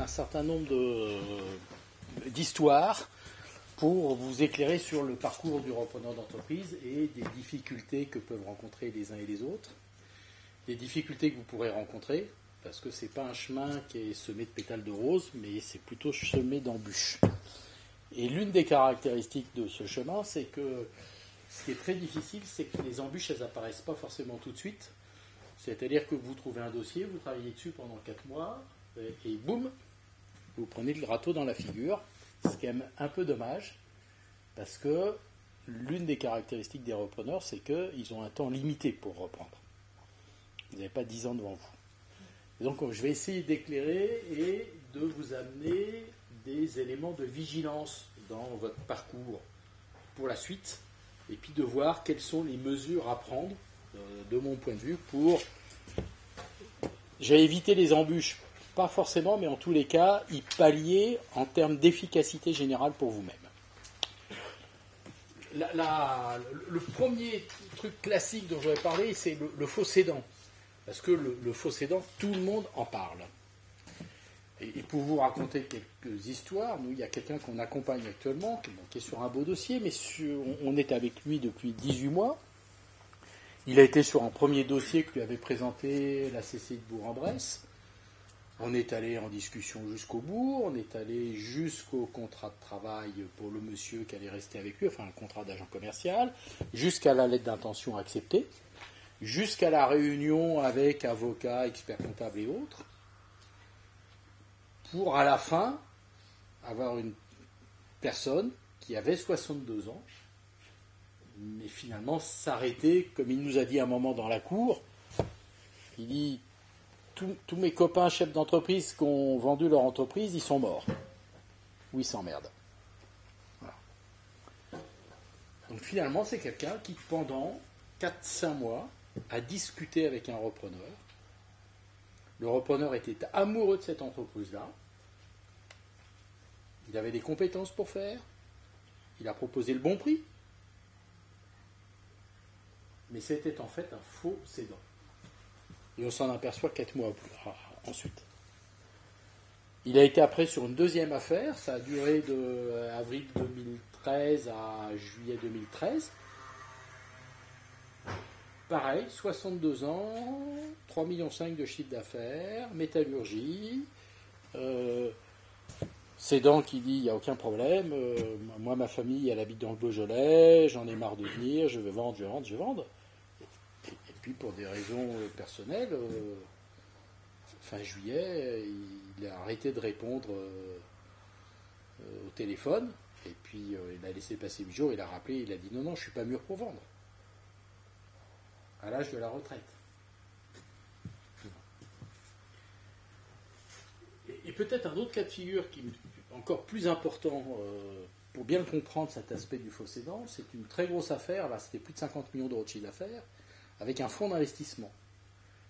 un certain nombre d'histoires pour vous éclairer sur le parcours du repreneur d'entreprise et des difficultés que peuvent rencontrer les uns et les autres. Des difficultés que vous pourrez rencontrer, parce que ce n'est pas un chemin qui est semé de pétales de rose, mais c'est plutôt semé d'embûches. Et l'une des caractéristiques de ce chemin, c'est que ce qui est très difficile, c'est que les embûches, elles n'apparaissent pas forcément tout de suite. C'est-à-dire que vous trouvez un dossier, vous travaillez dessus pendant 4 mois, et boum, vous prenez le râteau dans la figure, ce qui est un peu dommage, parce que l'une des caractéristiques des repreneurs, c'est qu'ils ont un temps limité pour reprendre. Vous n'avez pas 10 ans devant vous. Et donc je vais essayer d'éclairer et de vous amener des éléments de vigilance dans votre parcours pour la suite, et puis de voir quelles sont les mesures à prendre, de mon point de vue, pour... J'ai évité les embûches, pas forcément, mais en tous les cas, y pallier en termes d'efficacité générale pour vous-même. Le premier truc classique dont je vais parler, c'est le faux cédant. Parce que le faux cédant, tout le monde en parle. Et pour vous raconter quelques histoires, nous, il y a quelqu'un qu'on accompagne actuellement, qui est sur un beau dossier, mais on est avec lui depuis 18 mois. Il a été sur un premier dossier que lui avait présenté la CCI de Bourg-en-Bresse. On est allé en discussion jusqu'au bout, on est allé jusqu'au contrat de travail pour le monsieur qui allait rester avec lui, enfin un contrat d'agent commercial, jusqu'à la lettre d'intention acceptée, jusqu'à la réunion avec avocats, experts comptables et autres, pour à la fin avoir une personne qui avait 62 ans, mais finalement s'arrêter, comme il nous a dit un moment dans la cour, il dit tous mes copains chefs d'entreprise qui ont vendu leur entreprise, ils sont morts. Ou ils s'emmerdent. Voilà. Donc finalement, c'est quelqu'un qui, pendant 4-5 mois, a discuté avec un repreneur. Le repreneur était amoureux de cette entreprise-là. Il avait des compétences pour faire. Il a proposé le bon prix. Mais c'était en fait un faux cédant. Et on s'en aperçoit 4 mois ensuite. Il a été après sur une deuxième affaire, ça a duré de avril 2013 à juillet 2013. Pareil, 62 ans, 3,5 millions de chiffre d'affaires, métallurgie, cédant qui dit il n'y a aucun problème, moi ma famille elle habite dans le Beaujolais, j'en ai marre de venir, je vais vendre. Et puis pour des raisons personnelles, fin juillet, il a arrêté de répondre au téléphone, et puis il a laissé passer 8 jours, il a rappelé, il a dit non, je ne suis pas mûr pour vendre, à l'âge de la retraite. Et peut-être un autre cas de figure qui est encore plus important pour bien comprendre cet aspect du faux cédant, c'est une très grosse affaire, là c'était plus de 50 millions d'euros de chiffre d'affaires, avec un fonds d'investissement.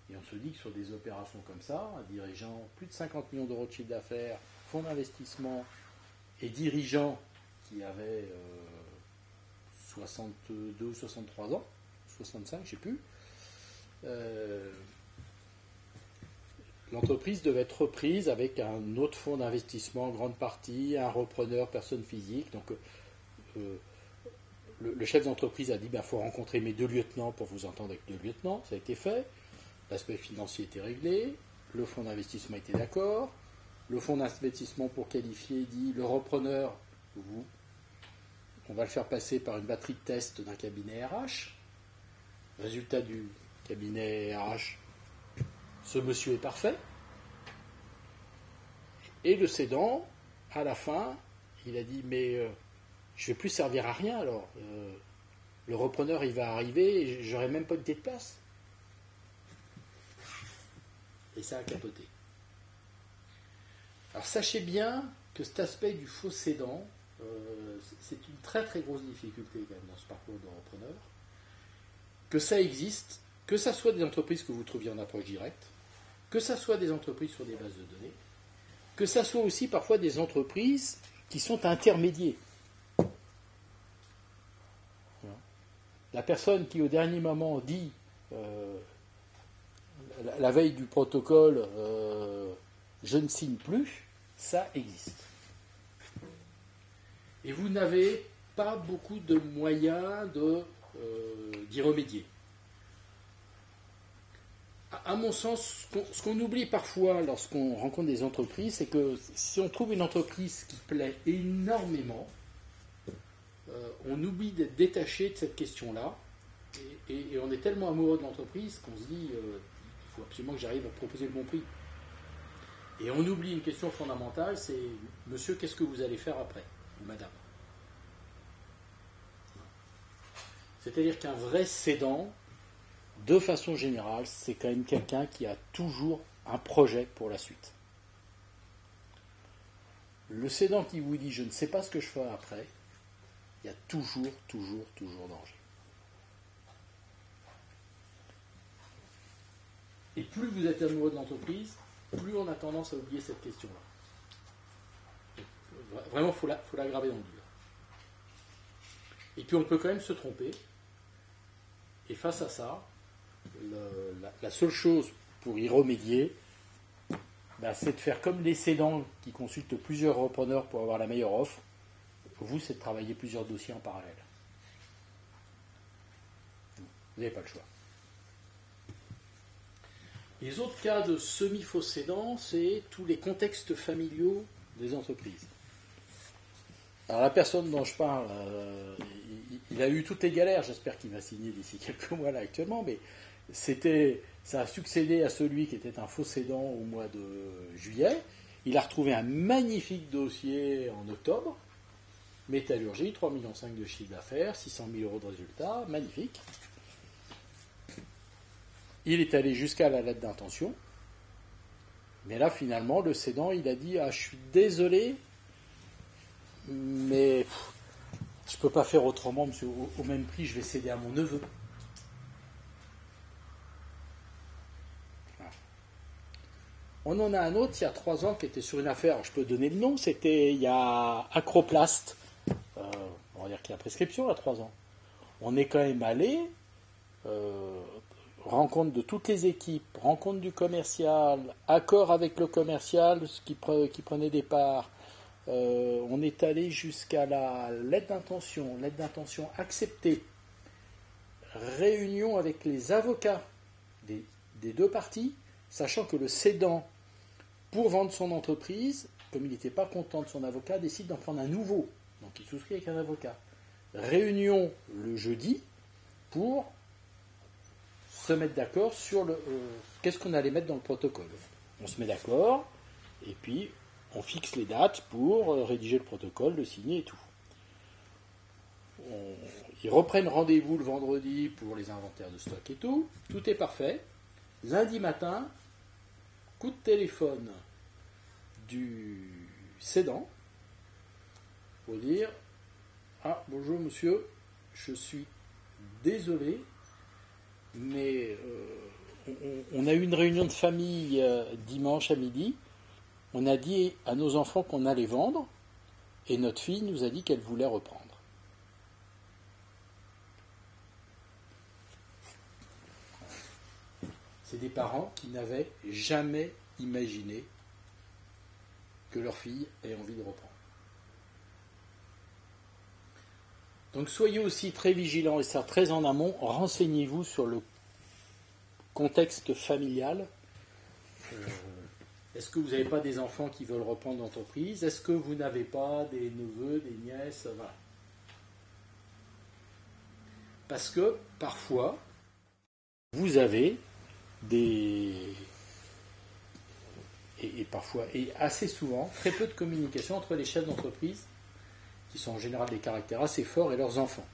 Et on se dit que sur des opérations comme ça, un dirigeant, plus de 50 millions d'euros de chiffre d'affaires, fonds d'investissement et dirigeant qui avait 62 ou 63 ans, 65, je ne sais plus, l'entreprise devait être reprise avec un autre fonds d'investissement en grande partie, un repreneur, personne physique. Donc le chef d'entreprise a dit il faut rencontrer mes 2 lieutenants pour vous entendre avec 2 lieutenants. Ça a été fait. L'aspect financier était réglé, le fonds d'investissement était d'accord, le fonds d'investissement pour qualifier dit le repreneur, on va le faire passer par une batterie de tests d'un cabinet RH. Résultat du cabinet RH, ce monsieur est parfait. Et le cédant, à la fin, il a dit mais je ne vais plus servir à rien alors. Le repreneur il va arriver et j'aurai même pas une tête de place. Et ça a capoté. Alors sachez bien que cet aspect du faux cédant, c'est une très très grosse difficulté quand même dans ce parcours de repreneur, que ça existe, que ça soit des entreprises que vous trouviez en approche directe, que ça soit des entreprises sur des bases de données, que ça soit aussi parfois des entreprises qui sont intermédiaires. La personne qui au dernier moment dit la veille du protocole je ne signe plus, Ça existe. Et vous n'avez pas beaucoup de moyens d'y remédier. À mon sens, ce qu'on oublie parfois lorsqu'on rencontre des entreprises, c'est que si on trouve une entreprise qui plaît énormément, on oublie d'être détaché de cette question-là, et on est tellement amoureux de l'entreprise qu'on se dit il faut absolument que j'arrive à proposer le bon prix. Et on oublie une question fondamentale, c'est monsieur, qu'est-ce que vous allez faire après, ou madame. C'est-à-dire qu'un vrai cédant, de façon générale, c'est quand même quelqu'un qui a toujours un projet pour la suite. Le cédant qui vous dit je ne sais pas ce que je ferai après, il y a toujours danger. Et plus vous êtes amoureux de l'entreprise, plus on a tendance à oublier cette question-là. Vraiment, il faut la graver dans le dur. Et puis on peut quand même se tromper. Et face à ça, la seule chose pour y remédier, c'est de faire comme les cédants qui consultent plusieurs repreneurs pour avoir la meilleure offre. Vous, c'est de travailler plusieurs dossiers en parallèle. Vous n'avez pas le choix. Les autres cas de semi-faux cédants, c'est tous les contextes familiaux des entreprises. Alors la personne dont je parle, il a eu toutes les galères, j'espère qu'il va signer d'ici quelques mois là actuellement, mais ça a succédé à celui qui était un faux cédant au mois de juillet. Il a retrouvé un magnifique dossier en octobre, métallurgie, 3,5 millions de chiffre d'affaires, 600 000 euros de résultats, magnifique. Il est allé jusqu'à la lettre d'intention, mais là finalement le cédant il a dit je suis désolé, mais je ne peux pas faire autrement, monsieur, au même prix je vais céder à mon neveu. Voilà. On en a un autre il y a 3 ans qui était sur une affaire, je peux donner le nom, c'était il y a Acroplast, on va dire qu'il y a prescription il y a 3 ans. On est quand même allé rencontre de toutes les équipes, rencontre du commercial, accord avec le commercial qui prenait des parts. On est allé jusqu'à la lettre d'intention acceptée, réunion avec les avocats des 2 parties, sachant que le cédant, pour vendre son entreprise, comme il n'était pas content de son avocat, décide d'en prendre un nouveau. Donc il souscrit avec un avocat. Réunion le jeudi pour se mettre d'accord sur qu'est-ce qu'on allait mettre dans le protocole. On se met d'accord, et puis on fixe les dates pour rédiger le protocole, le signer et tout. Ils reprennent rendez-vous le vendredi pour les inventaires de stock et tout. Tout est parfait. Lundi matin, coup de téléphone du cédant pour dire bonjour monsieur, je suis désolé, mais on a eu une réunion de famille dimanche à midi. On a dit à nos enfants qu'on allait vendre, et notre fille nous a dit qu'elle voulait reprendre. C'est des parents qui n'avaient jamais imaginé que leur fille ait envie de reprendre. Donc soyez aussi très vigilants, et ça très en amont, renseignez-vous sur le contexte familial. Est-ce que vous n'avez pas des enfants qui veulent reprendre l'entreprise? Est-ce que vous n'avez pas des neveux, des nièces? Voilà. Parce que parfois, vous avez et assez souvent, très peu de communication entre les chefs d'entreprise, qui sont en général des caractères assez forts, et leurs enfants.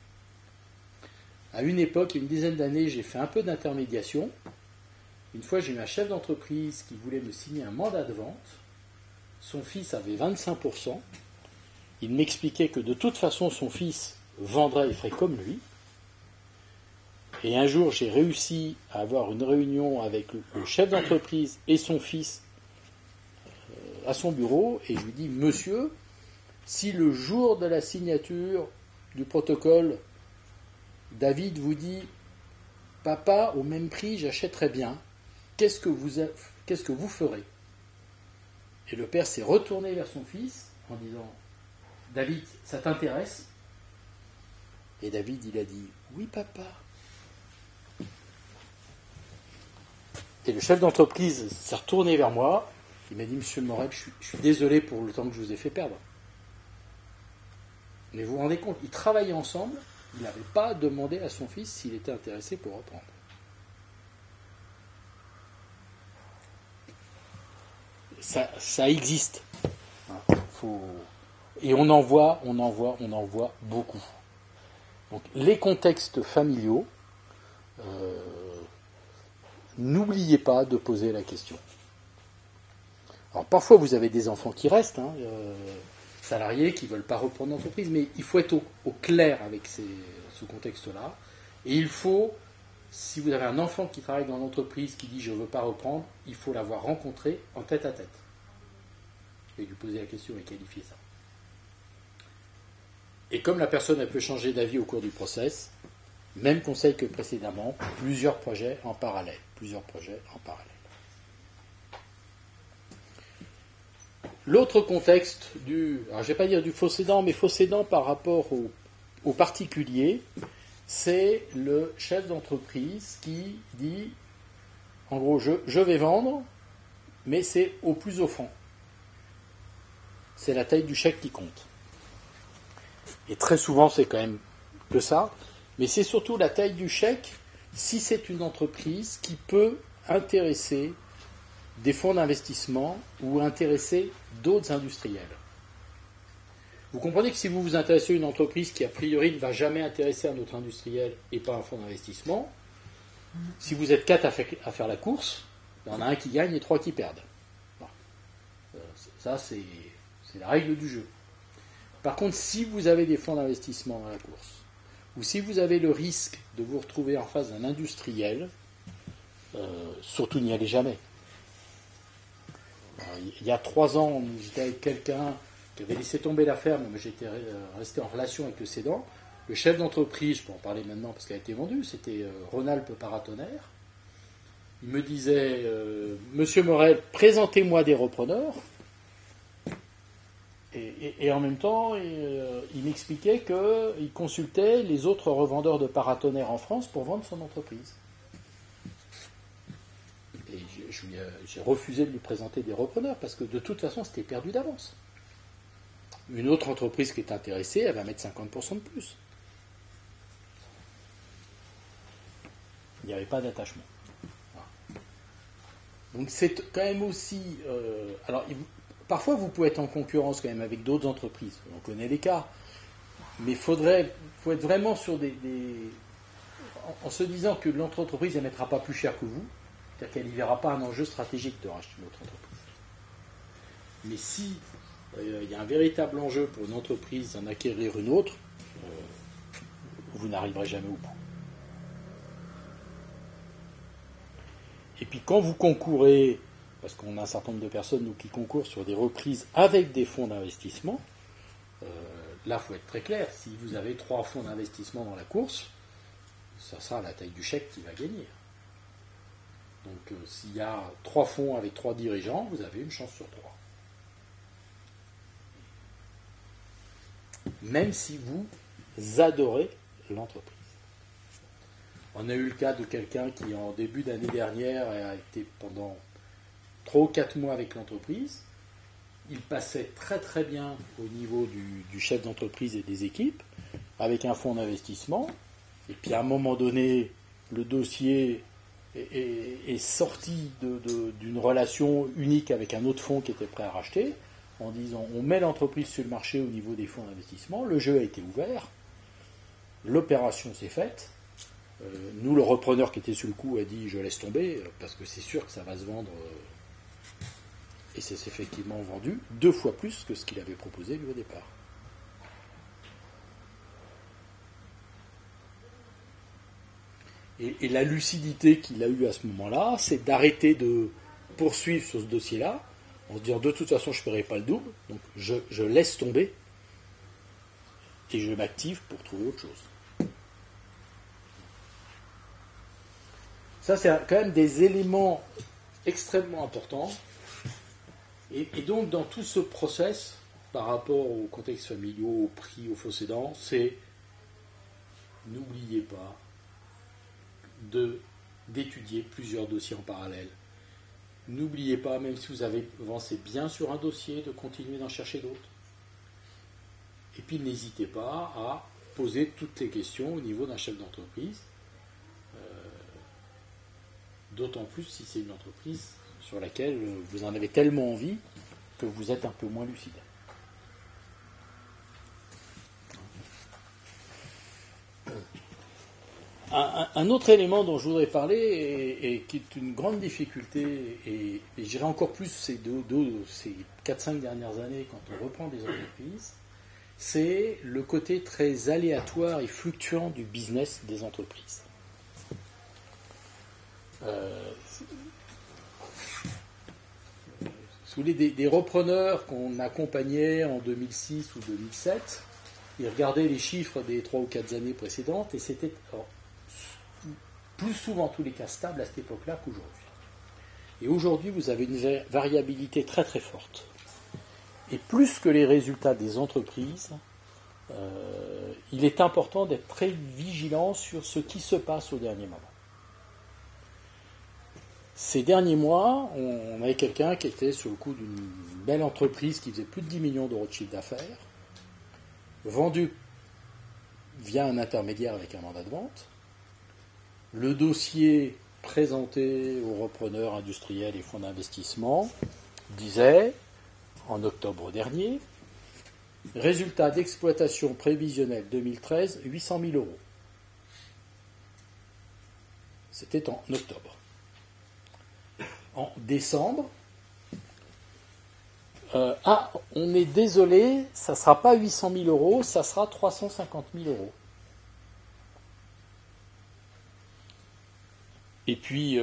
À une époque, il y a une dizaine d'années, j'ai fait un peu d'intermédiation. Une fois, j'ai eu un chef d'entreprise qui voulait me signer un mandat de vente. Son fils avait 25%. Il m'expliquait que de toute façon, son fils vendrait et ferait comme lui. Et un jour, j'ai réussi à avoir une réunion avec le chef d'entreprise et son fils à son bureau. Et je lui dis, monsieur, si le jour de la signature du protocole, David vous dit, papa, au même prix, j'achèterai bien, qu'est-ce que vous ferez? Et le père s'est retourné vers son fils en disant « David, ça t'intéresse ?» Et David, il a dit « Oui, papa. » Et le chef d'entreprise s'est retourné vers moi. Il m'a dit « Monsieur Morel, je suis désolé pour le temps que je vous ai fait perdre. » Mais vous vous rendez compte, ils travaillaient ensemble, il n'avait pas demandé à son fils s'il était intéressé pour reprendre. Ça existe. Et on en voit beaucoup. Donc les contextes familiaux, n'oubliez pas de poser la question. Alors parfois vous avez des enfants qui restent, salariés qui ne veulent pas reprendre l'entreprise, mais il faut être au clair avec ce contexte-là. Et il faut, si vous avez un enfant qui travaille dans l'entreprise qui dit je ne veux pas reprendre, il faut l'avoir rencontré en tête à tête. Et lui poser la question et qualifier ça. Et comme la personne elle peut changer d'avis au cours du process, même conseil que précédemment, plusieurs projets en parallèle. L'autre contexte alors je ne vais pas dire du faux cédant, mais faux cédant par rapport au particulier, c'est le chef d'entreprise qui dit, en gros, je vais vendre, mais c'est au plus offrant. C'est la taille du chèque qui compte. Et très souvent, c'est quand même que ça, mais c'est surtout la taille du chèque si c'est une entreprise qui peut intéresser des fonds d'investissement ou intéresser d'autres industriels. Vous comprenez que si vous vous intéressez à une entreprise qui a priori ne va jamais intéresser un autre industriel et pas un fonds d'investissement, si vous êtes 4 à faire la course, il y en a un qui gagne et 3 qui perdent. Ça, c'est la règle du jeu. Par contre, si vous avez des fonds d'investissement dans la course, ou si vous avez le risque de vous retrouver en face d'un industriel, surtout n'y allez jamais. Alors, il y a 3 ans, j'étais avec quelqu'un qui avait laissé tomber la ferme, mais j'étais resté en relation avec le cédant. Le chef d'entreprise, je peux en parler maintenant parce qu'elle a été vendue, c'était Rhône-Alpes Paratonnerre. Il me disait, Monsieur Morel, présentez-moi des repreneurs. Et en même temps, il m'expliquait qu'il consultait les autres revendeurs de paratonnerres en France pour vendre son entreprise. Et j'ai refusé de lui présenter des repreneurs parce que de toute façon, c'était perdu d'avance. Une autre entreprise qui est intéressée, elle va mettre 50% de plus. Il n'y avait pas d'attachement. Voilà. Donc c'est quand même aussi... parfois vous pouvez être en concurrence quand même avec d'autres entreprises. On connaît les cas. Mais il faut être vraiment sur en se disant que l'entreprise ne mettra pas plus cher que vous. C'est-à-dire qu'elle n'y verra pas un enjeu stratégique de racheter une autre entreprise. Mais si il y a un véritable enjeu pour une entreprise d'en acquérir une autre, vous n'arriverez jamais au bout. Et puis quand vous concourez, parce qu'on a un certain nombre de personnes qui concourent sur des reprises avec des fonds d'investissement, là il faut être très clair, si vous avez 3 fonds d'investissement dans la course, ça sera la taille du chèque qui va gagner. Donc s'il y a 3 fonds avec 3 dirigeants, vous avez une chance sur 3. Même si vous adorez l'entreprise. On a eu le cas de quelqu'un qui, en début d'année dernière, a été pendant 3 ou 4 mois avec l'entreprise. Il passait très très bien au niveau du chef d'entreprise et des équipes, avec un fonds d'investissement. Et puis à un moment donné, le dossier est sorti d'une relation unique avec un autre fonds qui était prêt à racheter, en disant on met l'entreprise sur le marché au niveau des fonds d'investissement, le jeu a été ouvert, l'opération s'est faite, nous le repreneur qui était sur le coup a dit je laisse tomber parce que c'est sûr que ça va se vendre, et c'est effectivement vendu 2 fois plus que ce qu'il avait proposé lui au départ. Et la lucidité qu'il a eue à ce moment-là, c'est d'arrêter de poursuivre sur ce dossier-là, en se disant de toute façon je ne paierai pas le double, donc je laisse tomber et je m'active pour trouver autre chose. Ça c'est quand même des éléments extrêmement importants. Et donc, dans tout ce process, par rapport aux contextes familiaux, aux prix, aux faux cédants, c'est n'oubliez pas d'étudier plusieurs dossiers en parallèle. N'oubliez pas, même si vous avez avancé bien sur un dossier, de continuer d'en chercher d'autres. Et puis n'hésitez pas à poser toutes les questions au niveau d'un chef d'entreprise, d'autant plus si c'est une entreprise sur laquelle vous en avez tellement envie que vous êtes un peu moins lucide. Un autre élément dont je voudrais parler et qui est une grande difficulté, et j'irai encore plus ces 4-5 dernières années quand on reprend des entreprises, c'est le côté très aléatoire et fluctuant du business des entreprises. Si vous voulez, des repreneurs qu'on accompagnait en 2006 ou 2007, ils regardaient les chiffres des 3 ou 4 années précédentes et c'était plus souvent, en tous les cas, stable à cette époque-là qu'aujourd'hui. Et aujourd'hui, vous avez une variabilité très très forte. Et plus que les résultats des entreprises, il est important d'être très vigilant sur ce qui se passe au dernier moment. Ces derniers mois, on avait quelqu'un qui était sur le coup d'une belle entreprise qui faisait plus de 10 millions d'euros de chiffre d'affaires, vendu via un intermédiaire avec un mandat de vente. Le dossier présenté aux repreneurs industriels et fonds d'investissement disait, en octobre dernier, résultat d'exploitation prévisionnel 2013, 800 000 euros. C'était en octobre. En décembre, on est désolé, ça ne sera pas 800 000 euros, ça sera 350 000 euros. Et puis,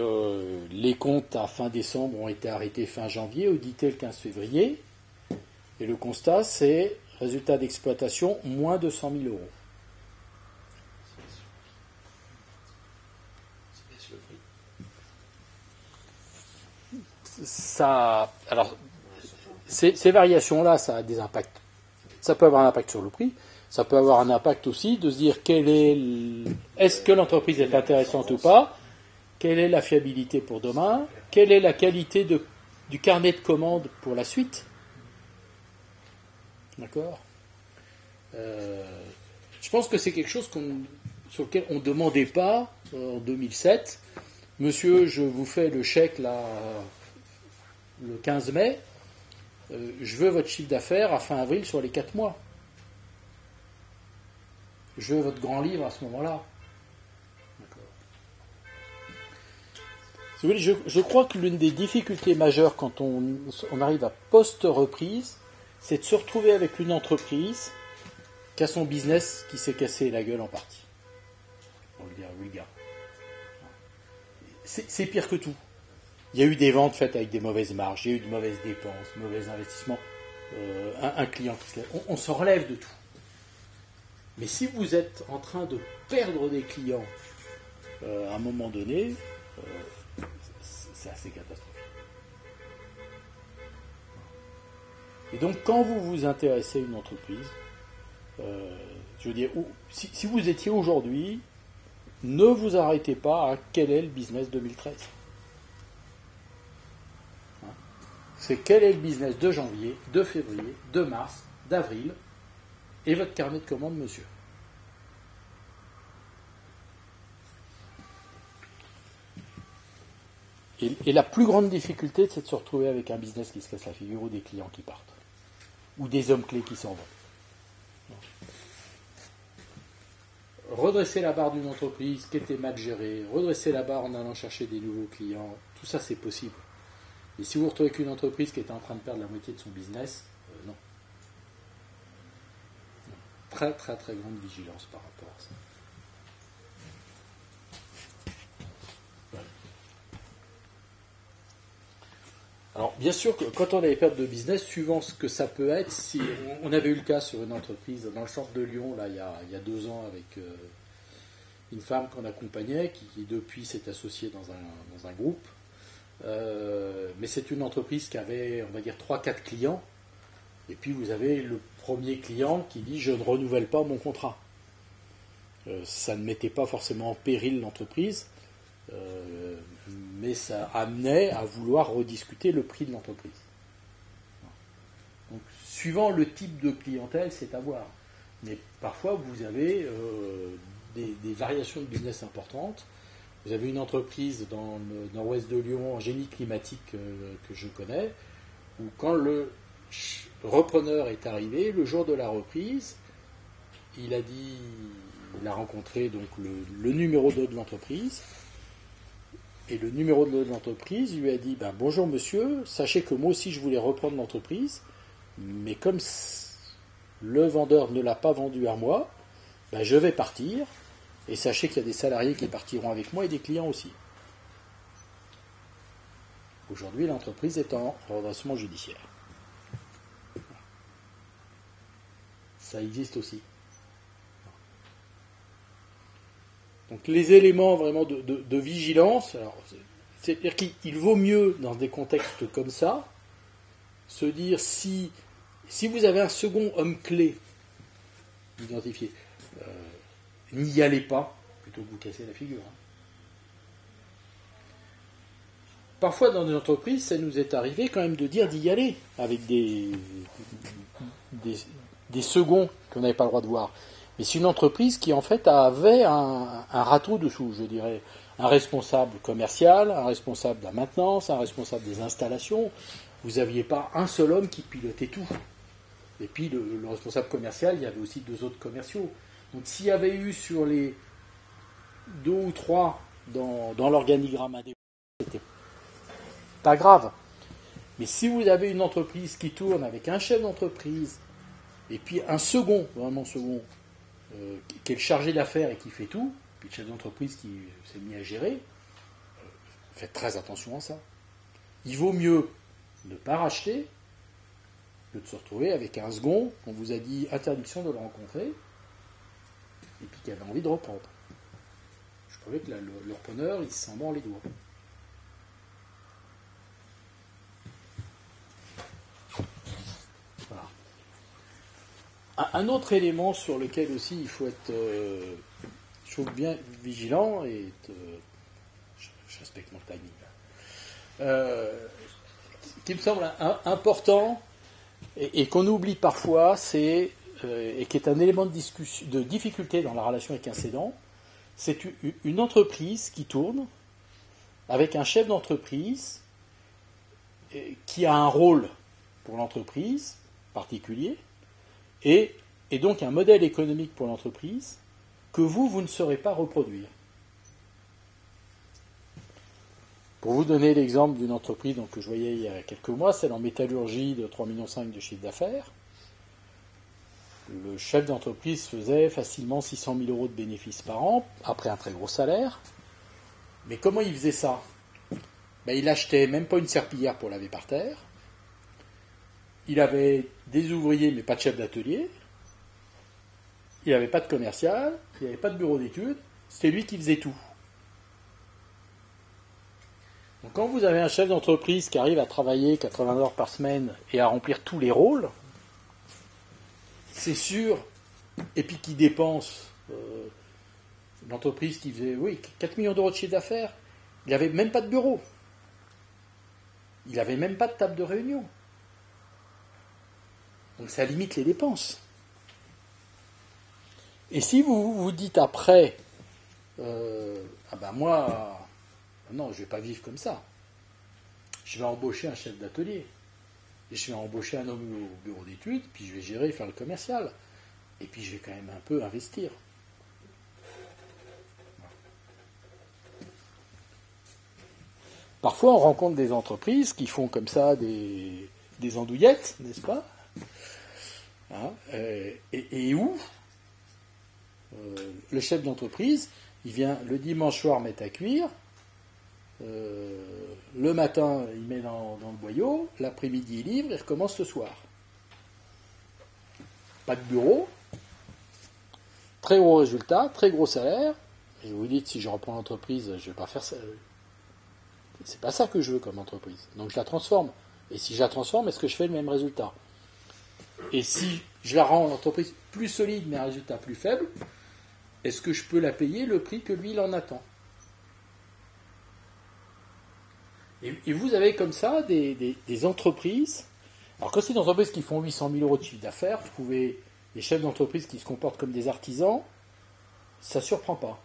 les comptes à fin décembre ont été arrêtés fin janvier, audités le 15 février. Et le constat, c'est résultat d'exploitation, moins 200 000 euros. Ça, alors, ces variations-là, ça a des impacts. Ça peut avoir un impact sur le prix. Ça peut avoir un impact aussi de se dire est-ce que l'entreprise est intéressante ou pas. Quelle est la fiabilité pour demain? Quelle est la qualité du carnet de commandes pour la suite? D'accord. Je pense que c'est quelque chose sur lequel on ne demandait pas en 2007. Monsieur, je vous fais le chèque là, le 15 mai. Je veux votre chiffre d'affaires à fin avril sur les 4 mois. Je veux votre grand livre à ce moment-là. Si vous voulez, je crois que l'une des difficultés majeures quand on arrive à post-reprise, c'est de se retrouver avec une entreprise qui a son business qui s'est cassé la gueule en partie. On le dire vulgaire. C'est pire que tout. Il y a eu des ventes faites avec des mauvaises marges, il y a eu de mauvaises dépenses, mauvais investissements, un client qui se lève. On se relève de tout. Mais si vous êtes en train de perdre des clients à un moment donné, c'est assez catastrophique. Et donc, quand vous vous intéressez à une entreprise, je veux dire, si vous étiez aujourd'hui, ne vous arrêtez pas à quel est le business 2013. C'est quel est le business de janvier, de février, de mars, d'avril, et votre carnet de commandes, monsieur. Et la plus grande difficulté, c'est de se retrouver avec un business qui se casse la figure ou des clients qui partent. Ou des hommes clés qui s'en vont. Redresser la barre d'une entreprise qui était mal gérée, redresser la barre en allant chercher des nouveaux clients, tout ça c'est possible. Et si vous vous retrouvez avec une entreprise qui est en train de perdre la moitié de son business, non. Très très très grande vigilance par rapport à ça. Alors, bien sûr que quand on a des pertes de business, suivant ce que ça peut être, si on avait eu le cas sur une entreprise dans le centre de Lyon, là, il y a 2 ans, avec une femme qu'on accompagnait, qui depuis s'est associée dans un groupe. mais c'est une entreprise qui avait, on va dire, 3-4 clients, et puis vous avez le premier client qui dit je ne renouvelle pas mon contrat. Ça ne mettait pas forcément en péril l'entreprise, mais ça amenait à vouloir rediscuter le prix de l'entreprise. Donc, suivant le type de clientèle, c'est à voir. Mais parfois, vous avez des variations de business importantes. Vous avez une entreprise dans le nord-ouest de Lyon, en génie climatique, que je connais, où quand le repreneur est arrivé, le jour de la reprise, il a rencontré donc le numéro 2 de l'entreprise, et le numéro 2 de l'entreprise lui a dit bonjour monsieur, sachez que moi aussi je voulais reprendre l'entreprise, mais comme le vendeur ne l'a pas vendu à moi, je vais partir, et sachez qu'il y a des salariés qui partiront avec moi et des clients aussi. Aujourd'hui, l'entreprise est en redressement judiciaire. Ça existe aussi. Donc les éléments vraiment de vigilance, c'est-à-dire qu'il vaut mieux, dans des contextes comme ça, se dire si vous avez un second homme clé identifié, n'y allez pas, plutôt que vous casser la figure. Parfois dans des entreprises, ça nous est arrivé quand même de dire d'y aller, avec des seconds qu'on n'avait pas le droit de voir. Mais c'est une entreprise qui en fait avait un râteau dessous, je dirais. Un responsable commercial, un responsable de la maintenance, un responsable des installations. Vous n'aviez pas un seul homme qui pilotait tout. Et puis le responsable commercial, il y avait aussi 2 autres commerciaux. Donc s'il y avait eu sur les 2 ou 3 dans l'organigramme indépendant, c'était pas grave. Mais si vous avez une entreprise qui tourne avec un chef d'entreprise et puis un second, vraiment second, qui est le chargé d'affaires et qui fait tout, puis le chef d'entreprise qui s'est mis à gérer, faites très attention à ça. Il vaut mieux ne pas racheter que de se retrouver avec un second qu'on vous a dit interdiction de le rencontrer et puis qui avait envie de reprendre. Je trouvais que le repreneur, il s'en mord les doigts. Voilà. Un autre élément sur lequel aussi il faut être je trouve bien vigilant et je respecte mon timing. Qui me semble important et qu'on oublie parfois, et qui est un élément de difficulté dans la relation avec un cédant, c'est une entreprise qui tourne avec un chef d'entreprise qui a un rôle pour l'entreprise particulier et donc un modèle économique pour l'entreprise que vous ne saurez pas reproduire. Pour vous donner l'exemple d'une entreprise que je voyais il y a quelques mois, celle en métallurgie de 3,5 millions de chiffre d'affaires. Le chef d'entreprise faisait facilement 600 000 euros de bénéfices par an, après un très gros salaire. Mais comment il faisait ça ? Il achetait même pas une serpillière pour laver par terre. Il avait des ouvriers, mais pas de chef d'atelier. Il n'avait pas de commercial, il n'avait pas de bureau d'études. C'était lui qui faisait tout. Donc quand vous avez un chef d'entreprise qui arrive à travailler 80 heures par semaine et à remplir tous les rôles, c'est sûr, et puis qui dépense l'entreprise qui faisait 4 millions d'euros de chiffre d'affaires, il n'avait même pas de bureau. Il n'avait même pas de table de réunion. Donc ça limite les dépenses. Et si vous vous dites après, moi, non, je ne vais pas vivre comme ça. Je vais embaucher un chef d'atelier. Et je vais embaucher un homme au bureau d'études, puis je vais gérer et faire le commercial. Et puis je vais quand même un peu investir. Parfois, on rencontre des entreprises qui font comme ça des andouillettes, n'est-ce pas ? Et où le chef d'entreprise, il vient le dimanche soir mettre à cuire, le matin il met dans le boyau, l'après-midi il livre, il recommence ce soir. Pas de bureau, très gros résultat, très gros salaire, et vous dites si je reprends l'entreprise, je ne vais pas faire ça. C'est pas ça que je veux comme entreprise. Donc je la transforme. Et si je la transforme, est-ce que je fais le même résultat? Et si je la rends l'entreprise plus solide mais un résultat plus faible, est-ce que je peux la payer le prix que lui il en attend? Et vous avez comme ça des entreprises. Alors quand c'est des entreprises qui font 800 000 euros de chiffre d'affaires, vous pouvez, des chefs d'entreprise qui se comportent comme des artisans, ça ne surprend pas.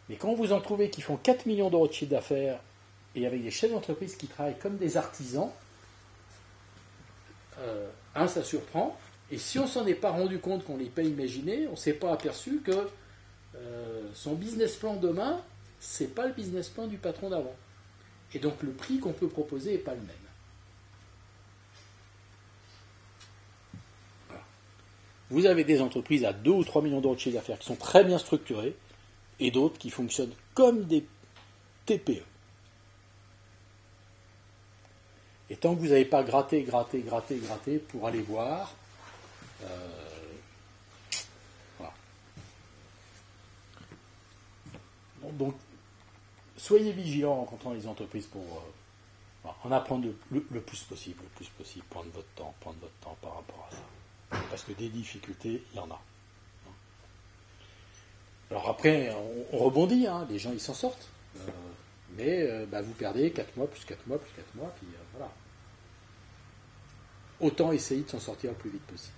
Mais quand vous en trouvez qui font 4 millions d'euros de chiffre d'affaires et avec des chefs d'entreprise qui travaillent comme des artisans, ça surprend. Et si on ne s'en est pas rendu compte qu'on les paye imaginer, on ne s'est pas aperçu que son business plan demain, ce n'est pas le business plan du patron d'avant. Et donc le prix qu'on peut proposer n'est pas le même. Voilà. Vous avez des entreprises à 2 ou 3 millions d'euros de chiffre d'affaires qui sont très bien structurées et d'autres qui fonctionnent comme des TPE. Et tant que vous n'avez pas gratté pour aller voir, voilà. Donc, soyez vigilants en rencontrant les entreprises pour en apprendre le plus possible, prendre votre temps par rapport à ça. Parce que des difficultés, il y en a. Alors après, on rebondit, les gens ils s'en sortent. Mais vous perdez 4 mois, plus 4 mois, plus 4 mois, puis voilà. Autant essayer de s'en sortir le plus vite possible.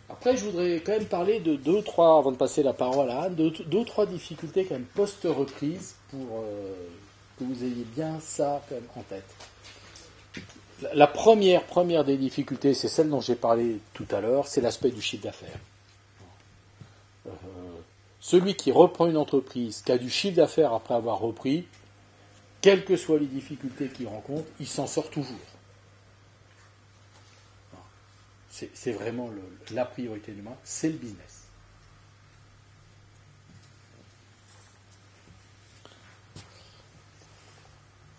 Après, je voudrais quand même parler de 2 ou 3, avant de passer la parole à Anne, 2 ou 3 difficultés quand même post-reprise pour que vous ayez bien ça quand même en tête. La première des difficultés, c'est celle dont j'ai parlé tout à l'heure, c'est l'aspect du chiffre d'affaires. Celui qui reprend une entreprise, qui a du chiffre d'affaires après avoir repris, quelles que soient les difficultés qu'il rencontre, il s'en sort toujours. C'est vraiment la priorité du moment, c'est le business.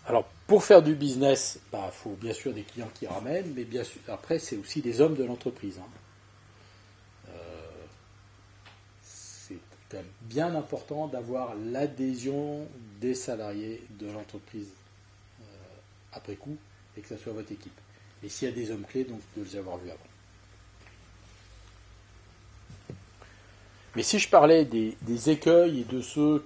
Alors, pour faire du business, il faut bien sûr des clients qui ramènent, mais bien sûr, après, c'est aussi des hommes de l'entreprise. C'est quand même bien important d'avoir l'adhésion des salariés de l'entreprise après coup, et que ça soit votre équipe. Et s'il y a des hommes clés, donc de les avoir vus avant. Mais si je parlais des écueils et de ceux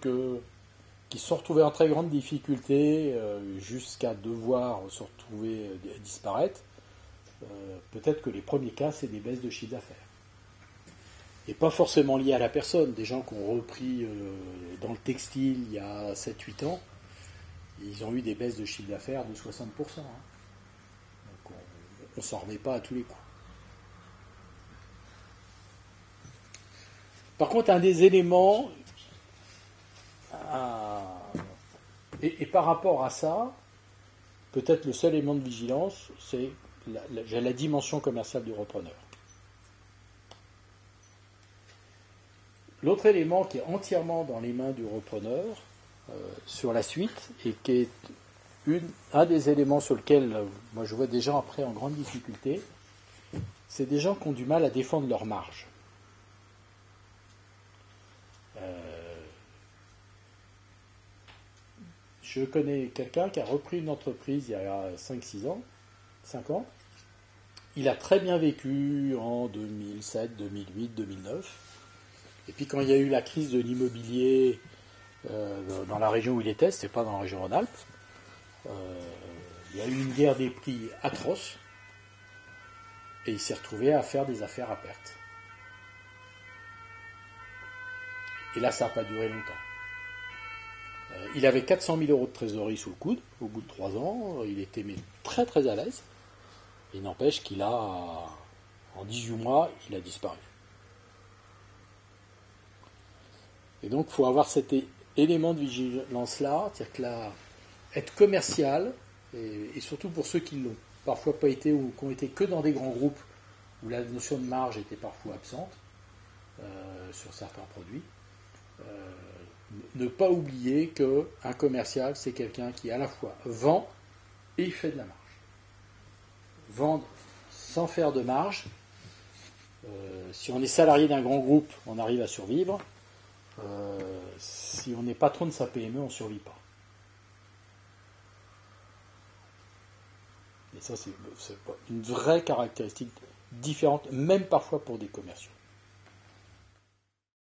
qui se sont retrouvés en très grande difficulté jusqu'à devoir se retrouver disparaître, peut-être que les premiers cas, c'est des baisses de chiffre d'affaires. Et pas forcément liées à la personne. Des gens qui ont repris dans le textile il y a 7-8 ans, ils ont eu des baisses de chiffre d'affaires de 60%. Donc on ne s'en remet pas à tous les coups. Par contre, un des éléments, et par rapport à ça, peut-être le seul élément de vigilance, c'est la dimension commerciale du repreneur. L'autre élément qui est entièrement dans les mains du repreneur, sur la suite, et qui est un des éléments sur lequel moi je vois des gens après en grande difficulté, c'est des gens qui ont du mal à défendre leur marge. Je connais quelqu'un qui a repris une entreprise il y a 5-6 ans, 5 ans. Il a très bien vécu en 2007, 2008, 2009. Et puis quand il y a eu la crise de l'immobilier dans la région où il était, c'était pas dans la région Rhône-Alpes, il y a eu une guerre des prix atroce et il s'est retrouvé à faire des affaires à perte. Et là, ça n'a pas duré longtemps. Il avait 400 000 euros de trésorerie sous le coude au bout de 3 ans. Il était très très à l'aise. Il n'empêche qu'il a, en 18 mois, il a disparu. Et donc, il faut avoir cet élément de vigilance-là, c'est-à-dire que être commercial, et surtout pour ceux qui ne l'ont parfois pas été ou qui ont été que dans des grands groupes où la notion de marge était parfois absente sur certains produits, ne pas oublier qu'un commercial, c'est quelqu'un qui à la fois vend et fait de la marge. Vendre sans faire de marge, si on est salarié d'un grand groupe, on arrive à survivre. Si on est patron de sa PME, on ne survit pas. Et ça, c'est une vraie caractéristique différente, même parfois pour des commerciaux.